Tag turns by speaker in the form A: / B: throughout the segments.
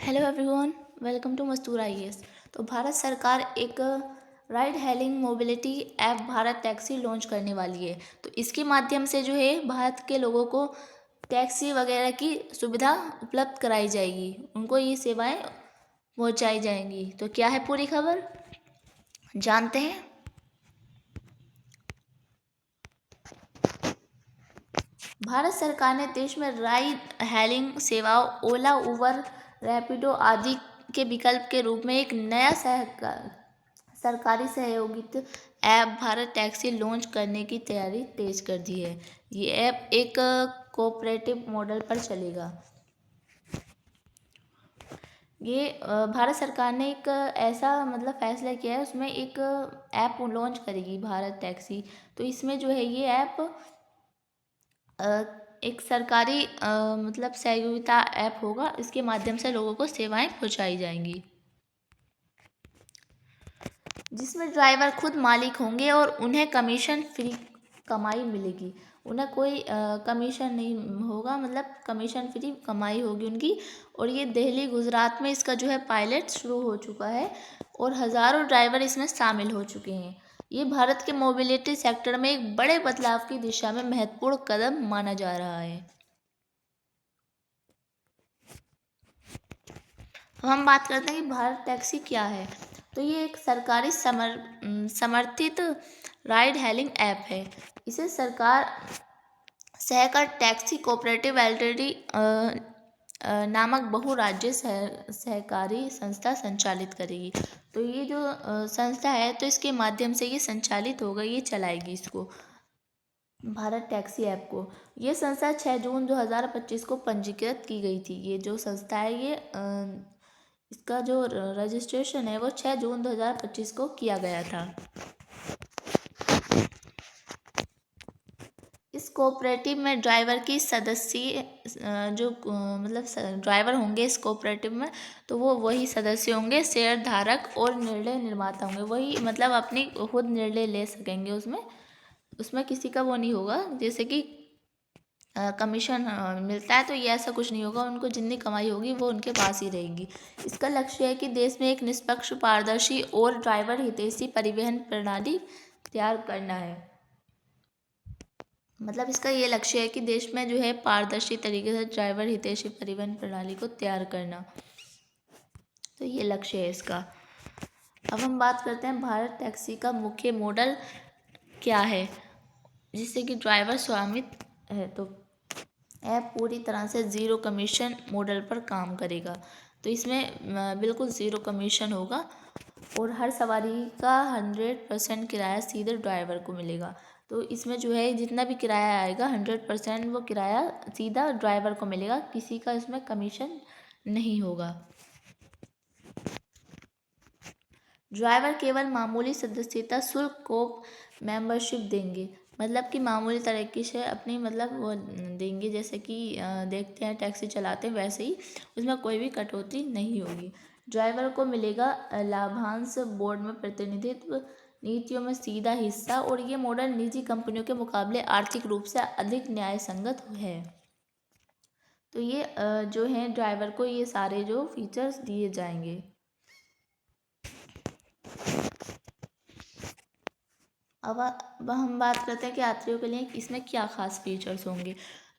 A: Hello everyone, welcome to Mastur IAS. तो भारत सरकार एक ride hailing mobility app Bharat taxi launch करने वाली है। तो इसके माध्यम से जो है भारत के लोगों को टैक्सी वगैरह की सुविधा उपलब्ध कराई जाएगी, उनको ये सेवाएं पहुंचाई जाएंगी। तो क्या है पूरी खबर, जानते हैं। भारत सरकार ने देश में राइड हेलिंग सेवाओं ओला, उबर, रैपिडो आदि के विकल्प के रूप में एक नया सरकारी सहयोगित ऐप भारत टैक्सी लॉन्च करने की तैयारी तेज कर दी है। ये ऐप एक कोऑपरेटिव मॉडल पर चलेगा। ये भारत सरकार ने एक ऐसा फैसला किया है, उसमें एक ऐप लॉन्च करेगी भारत टैक्सी। तो इसमें जो है ये ऐप एक सरकारी सहयोगिता ऐप होगा। इसके माध्यम से लोगों को सेवाएं पहुंचाई जाएंगी, जिसमें ड्राइवर खुद मालिक होंगे और उन्हें कमीशन फ्री कमाई मिलेगी। उन्हें कोई कमीशन नहीं होगा, कमीशन फ्री कमाई होगी उनकी। और ये दिल्ली, गुजरात में इसका जो है पायलट शुरू हो चुका है और हज़ारों ड्राइवर इसमें शामिल हो चुके हैं। ये भारत के मोबिलिटी सेक्टर में एक बड़े बदलाव की दिशा में महत्वपूर्ण कदम माना जा रहा है। हम बात करते हैं कि भारत टैक्सी क्या है। तो ये एक सरकारी समर्थित राइड हेलिंग ऐप है। इसे सरकार सहकार टैक्सी कोऑपरेटिव एलटीडी नामक बहुराज्य सहकारी संस्था संचालित करेगी। तो ये जो संस्था है, तो इसके माध्यम से ये संचालित होगा, ये चलाएगी इसको, भारत टैक्सी ऐप को। ये संस्था 6 जून 2025 को पंजीकृत की गई थी। ये जो संस्था है, ये इसका जो रजिस्ट्रेशन है वो 6 जून 2025 को किया गया था। इस कोऑपरेटिव में ड्राइवर की सदस्य जो ड्राइवर होंगे इस कोऑपरेटिव में, तो वो वही सदस्य होंगे, शेयर धारक और निर्णय निर्माता होंगे। वही अपनी खुद निर्णय ले सकेंगे उसमें किसी का वो नहीं होगा। जैसे कि कमीशन मिलता है, तो ये ऐसा कुछ नहीं होगा। उनको जितनी कमाई होगी वो उनके पास ही रहेगी। इसका लक्ष्य है कि देश में एक निष्पक्ष, पारदर्शी और ड्राइवर हितैषी परिवहन प्रणाली तैयार करना है। इसका ये लक्ष्य है कि देश में जो है पारदर्शी तरीके से ड्राइवर हितैषी परिवहन प्रणाली को तैयार करना। तो ये लक्ष्य है इसका। अब हम बात करते हैं भारत टैक्सी का मुख्य मॉडल क्या है, जिससे कि ड्राइवर स्वामित्व है। तो ऐप पूरी तरह से ज़ीरो कमीशन मॉडल पर काम करेगा। तो इसमें बिल्कुल ज़ीरो कमीशन होगा और हर सवारी का 100% किराया सीधे ड्राइवर को मिलेगा। तो इसमें जो है जितना भी किराया आएगा 100% वो किराया सीधा ड्राइवर को मिलेगा, किसी का इसमें कमीशन नहीं होगा। ड्राइवर केवल मामूली सदस्यता शुल्क को मेंबरशिप देंगे, कि मामूली तरीके से अपनी वो देंगे। जैसे कि देखते हैं टैक्सी चलाते हैं, वैसे ही उसमें कोई भी कटौती नहीं होगी। ड्राइवर को मिलेगा लाभांश, बोर्ड में प्रतिनिधित्व, नीतियों में सीधा हिस्सा। और ये मॉडल निजी कंपनियों के मुकाबले आर्थिक रूप से अधिक न्याय संगत है। तो ये जो है ड्राइवर को ये सारे जो फीचर्स दिए जाएंगे। अब हम बात करते हैं कि यात्रियों के लिए इसमें क्या खास फीचर्स होंगे।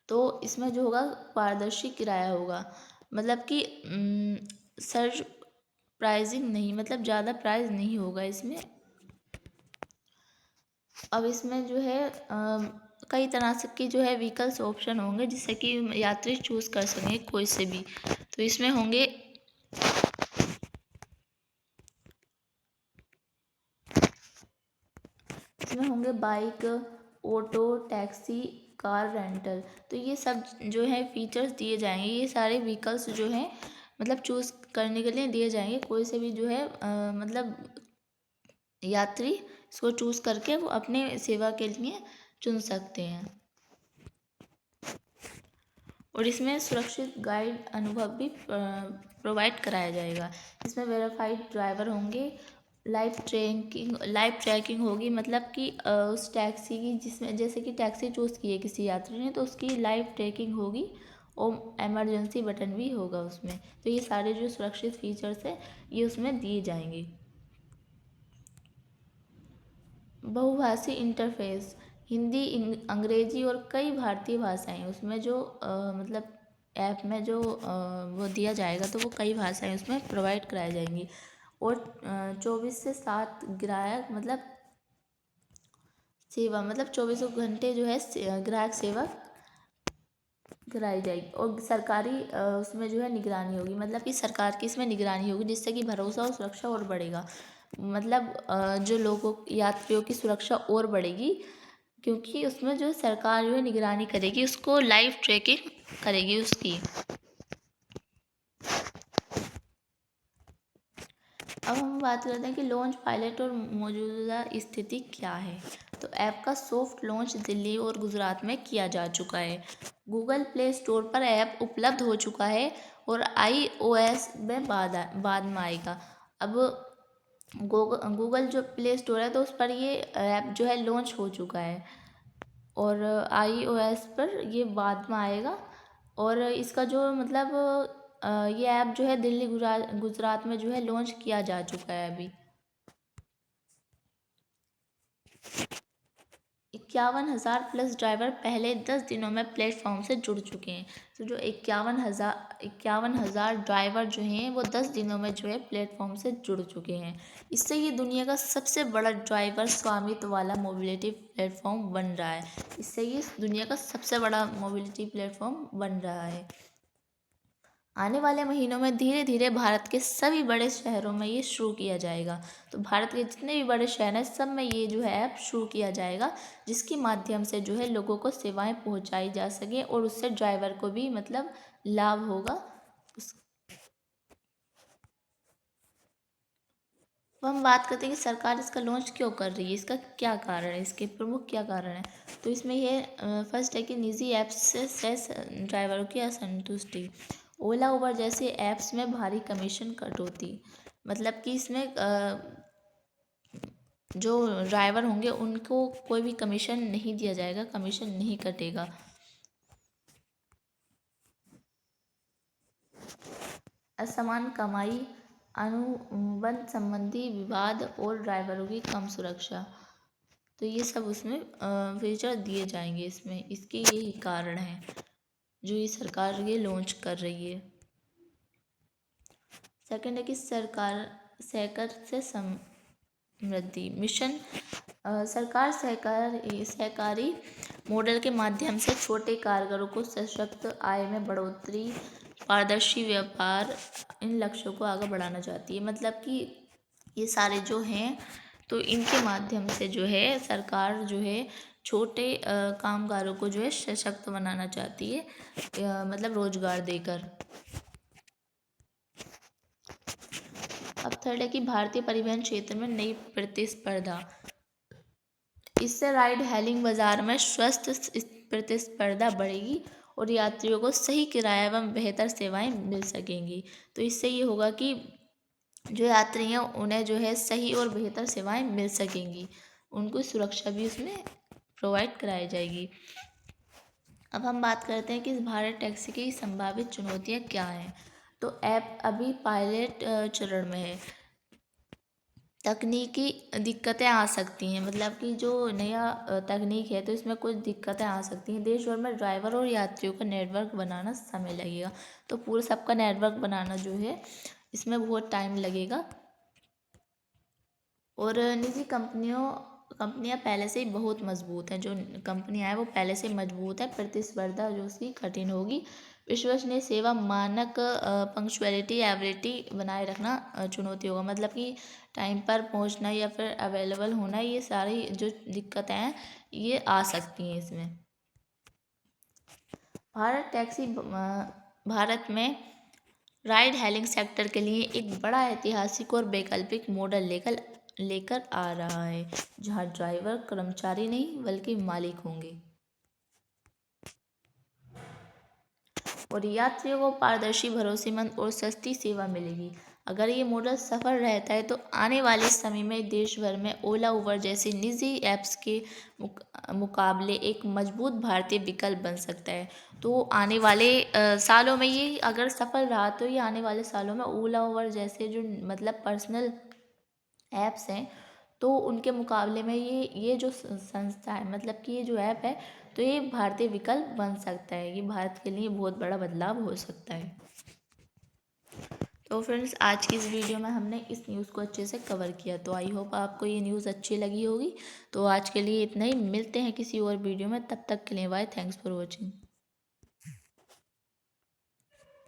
A: तो इसमें जो होगा पारदर्शी किराया होगा, कि सर्ज प्राइसिंग नहीं, ज़्यादा प्राइस नहीं होगा इसमें। अब इसमें जो है कई तरह से की जो है व्हीकल्स ऑप्शन होंगे, जिससे कि यात्री चूज़ कर सकेंगे कोई से भी। तो इसमें होंगे bike, auto, taxi, car rental. तो ये सब जो है फीचर्स दिए जाएंगे। ये सारे व्हीकल्स जो हैं चूज़ करने के लिए दिए जाएंगे। कोई से भी जो है यात्री इसको चूज़ करके वो अपने सेवा के लिए चुन सकते हैं। और इसमें सुरक्षित गाइड अनुभव भी प्रोवाइड कराया जाएगा। इसमें वेरीफाइड ड्राइवर होंगे, लाइव ट्रैकिंग होगी, कि उस टैक्सी की जिसमें जैसे कि टैक्सी चूज़ की है किसी यात्री ने, तो उसकी लाइव ट्रैकिंग होगी और इमरजेंसी बटन भी होगा उसमें। तो ये सारे जो सुरक्षित फीचर्स हैं ये उसमें दिए जाएंगे। बहुभाषी इंटरफेस, हिंदी, अंग्रेजी और कई भारतीय भाषाएं उसमें जो मतलब ऐप में जो वो दिया जाएगा, तो वो कई भाषाएं उसमें प्रोवाइड कराई जाएंगी। और 24 से 7 ग्राहक मतलब सेवा, मतलब 24 घंटे जो है ग्राहक सेवा कराई जाएगी। और सरकारी उसमें जो है निगरानी होगी, मतलब कि सरकार की इसमें निगरानी होगी, जिससे कि भरोसा और सुरक्षा और बढ़ेगा। मतलब जो लोगों यात्रियों की सुरक्षा और बढ़ेगी, क्योंकि उसमें जो सरकार जो है निगरानी करेगी, उसको लाइव ट्रैकिंग करेगी उसकी। अब हम बात करते हैं कि लॉन्च, पायलट और मौजूदा स्थिति क्या है। तो ऐप का सॉफ्ट लॉन्च दिल्ली और गुजरात में किया जा चुका है। गूगल प्ले स्टोर पर ऐप उपलब्ध हो चुका है और iOS में बाद में आएगा। अब गूगल जो प्ले स्टोर है, तो उस पर ये ऐप जो है लॉन्च हो चुका है और iOS पर ये बाद में आएगा। और इसका जो मतलब ये ऐप जो है दिल्ली गुजरात में जो है लॉन्च किया जा चुका है अभी। 51,000+ ड्राइवर पहले 10 दिनों में प्लेटफॉर्म से जुड़ चुके हैं। तो जो 51,000 ड्राइवर जो हैं वो 10 दिनों में जो है प्लेटफॉर्म से जुड़ चुके हैं। इससे ये दुनिया का सबसे बड़ा ड्राइवर स्वामित्व वाला मोबिलिटी प्लेटफॉर्म बन रहा है। इससे ये दुनिया का सबसे बड़ा मोबिलिटी प्लेटफॉर्म बन रहा है। आने वाले महीनों में धीरे धीरे भारत के सभी बड़े शहरों में ये शुरू किया जाएगा। तो भारत के जितने भी बड़े शहर हैं सब में ये जो है ऐप शुरू किया जाएगा, जिसके माध्यम से जो है लोगों को सेवाएं पहुंचाई जा सके और उससे ड्राइवर को भी मतलब लाभ होगा। अब हम बात करते हैं कि सरकार इसका लॉन्च क्यों कर रही है, इसका क्या कारण है, इसके प्रमुख क्या कारण है। तो इसमें ये फर्स्ट है कि निजी ऐप्स से ड्राइवरों की असंतुष्टि। ओला उबर जैसे ऐप्स में भारी कमीशन कटौती, मतलब कि इसमें जो ड्राइवर होंगे उनको कोई भी कमीशन नहीं दिया जाएगा, कमीशन नहीं कटेगा। असमान कमाई, अनुबंध संबंधी विवाद और ड्राइवरों की कम सुरक्षा, तो ये सब उसमें फीचर दिए जाएंगे इसमें। इसके यही कारण है जो ये सरकार ये लॉन्च कर रही है। सेकंड है कि सरकार सहकार से समृद्धि मिशन। सरकार सहकारी मॉडल के माध्यम से छोटे कारीगरों को सशक्त, आय में बढ़ोतरी, पारदर्शी व्यापार, इन लक्ष्यों को आगे बढ़ाना चाहती है। मतलब कि ये सारे जो हैं, तो इनके माध्यम से जो है सरकार जो है छोटे कामगारों को जो है सशक्त बनाना चाहती है, मतलब रोजगार देकर। अब थर्ड है कि भारतीय परिवहन क्षेत्र में नई प्रतिस्पर्धा। इससे राइड हेलिंग बाजार में स्वस्थ प्रतिस्पर्धा बढ़ेगी और यात्रियों को सही किराया एवं बेहतर सेवाएं मिल सकेंगी। तो इससे ये होगा कि जो यात्री हैं उन्हें जो है सही और बेहतर सेवाएं मिल सकेंगी, उनको सुरक्षा भी उसमें प्रोवाइड कराई जाएगी। अब हम बात करते हैं कि इस भारत टैक्सी की संभावित चुनौतियां क्या हैं। तो ऐप अभी पायलट चरण में है। तकनीकी दिक्कतें आ सकती हैं, मतलब कि जो नया तकनीक है तो इसमें कुछ दिक्कतें आ सकती हैं। देश भर में ड्राइवर और यात्रियों का नेटवर्क बनाना समय लगेगा। तो पूरा सबका नेटवर्क बनाना जो है इसमें बहुत टाइम लगेगा। और निजी कंपनियां पहले से ही बहुत मजबूत हैं, जो कंपनियां हैं वो पहले से मजबूत है, प्रतिस्पर्धा जो उसकी कठिन होगी। विश्वसनीय सेवा मानक, पंक्चुअलिटी, एवरेटी बनाए रखना चुनौती होगा, मतलब कि टाइम पर पहुंचना या फिर अवेलेबल होना, ये सारी जो दिक्कतें हैं ये आ सकती हैं इसमें। भारत टैक्सी भारत में राइड हेलिंग सेक्टर के लिए एक बड़ा ऐतिहासिक और वैकल्पिक मॉडल लेकर आ रहा है, जहां ड्राइवर कर्मचारी नहीं बल्कि मालिक होंगे और यात्रियों को पारदर्शी, भरोसेमंद और सस्ती सेवा मिलेगी। अगर ये मॉडल सफल रहता है तो आने वाले समय में देश भर में ओला उबर जैसी निजी ऐप्स के मुकाबले एक मजबूत भारतीय विकल्प बन सकता है। तो आने वाले सालों में ये अगर सफल रहा तो ये आने वाले सालों में ओला उबर जैसे जो मतलब पर्सनल ऐप्स हैं तो उनके मुकाबले में ये जो संस्था है मतलब कि ये जो ऐप है तो ये भारतीय विकल्प बन सकता है। ये भारत के लिए बहुत बड़ा बदलाव हो सकता है। तो फ्रेंड्स आज की इस वीडियो में हमने इस न्यूज़ को अच्छे से कवर किया। तो आई होप आपको ये न्यूज़ अच्छी लगी होगी। तो आज के लिए इतना ही, मिलते हैं किसी और वीडियो में, तब तक के लिए बाय, थैंक्स फॉर वॉचिंग।